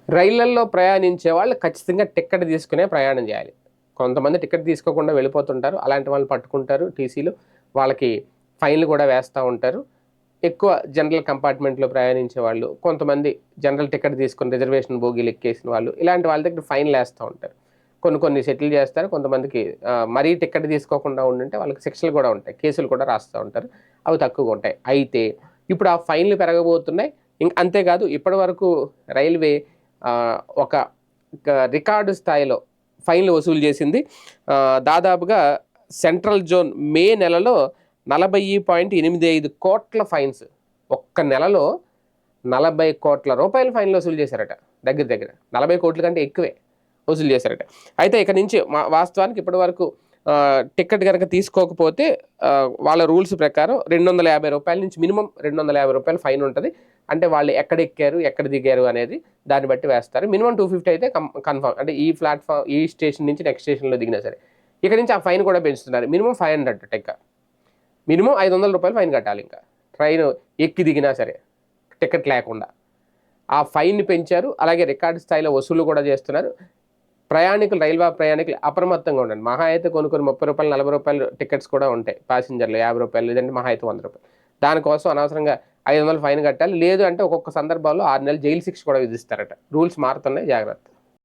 రైళ్లల్లో ప్రయాణించే వాళ్ళు ఖచ్చితంగా టికెట్ తీసుకునే ప్రయాణం చేయాలి. కొంతమంది టికెట్ తీసుకోకుండా వెళ్ళిపోతుంటారు. అలాంటి వాళ్ళని పట్టుకుంటారు టీసీలు. వాళ్ళకి ఫైన్‌లు కూడా వేస్తా ఉంటారు. ఎక్కువ జనరల్ కంపార్ట్మెంట్‌లో ప్రయాణించే వాళ్ళు, కొంతమంది జనరల్ టికెట్ తీసుకొని రిజర్వేషన్ బోగీలు ఎక్కేసిన వాళ్ళు, ఇలాంటి వాళ్ళ దగ్గర ఫైన్‌లేస్తా ఉంటారు. కొన్ని కొన్ని సెటిల్ చేస్తారు. కొంతమందికి మరీ టికెట్ తీసుకోకుండా ఉండుంటే వాళ్ళకి శిక్షలు కూడా ఉంటాయి. కేసులు కూడా రాస్తా ఉంటారు. అవి తక్కువగా ఉంటాయి. అయితే ఇప్పుడు ఆ ఫైన్‌లు పెరగబోతున్నాయి. అంతేకాదు ఇప్పటివరకు రైల్వే ఒక రికార్డు స్థాయిలో ఫైన్‌లు వసూలు చేసింది. దాదాపుగా సెంట్రల్ జోన్ మే నెలలో 40.85 కోట్ల ఫైన్స్. ఒక్క నెలలో 40 కోట్ల రూపాయల ఫైన్‌లు వసూలు చేశారట. దగ్గర దగ్గర 40 కోట్ల కంటే ఎక్కువే వసూలు చేశారట. అయితే ఇక నుంచి వాస్తవానికి ఇప్పటివరకు టికెట్ గనక తీసుకోకపోతే వాళ్ళ రూల్స్ ప్రకారం రూ. 250 నుంచి మినిమమ్ రూ. 250 ఫైన్ ఉంటది. అంటే వాళ్ళు ఎక్కడ ఎక్కారు, ఎక్కడ దిగారు అనేది దాన్ని బట్టి వేస్తారు. మినిమమ్ 250 అయితే కన్ఫర్మ్. అంటే ఈ ప్లాట్‌ఫార్మ్ ఈ స్టేషన్ నుంచి నెక్స్ట్ స్టేషన్‌లో దిగినా సరే. ఇక నుంచి ఆ ఫైన్ కూడా పెంచుతున్నారు. మినిమమ్ 500 అట ఇంకా. మినిమమ్ రూ. 500 ఫైన్ కట్టాలి ఇంకా. ట్రైన్ ఎక్కి దిగినా సరే టికెట్ లేకుండా. ఆ ఫైన్‌ని పెంచారు. అలాగే రికార్డ్ స్థాయిలో వసూలు కూడా చేస్తున్నారు. రైల్వే ప్రయాణికులు అప్రమత్తంగా ఉండండి. మహా అయితే కొన్ని కొన్ని రూ. 30, రూ. 40 టికెట్స్ కూడా ఉంటాయి. ప్యాసింజర్లు రూ. 50 లేదంటే మహా అయితే రూ. 100. దానికోసం అనవసరంగా 500 ఫైన్ కట్టాలి. లేదు అంటే ఒక్కొక్క సందర్భాల్లో 6 నెలలు జైలు శిక్ష కూడా విధిస్తారట. రూల్స్ మారుతున్నాయి, జాగ్రత్త.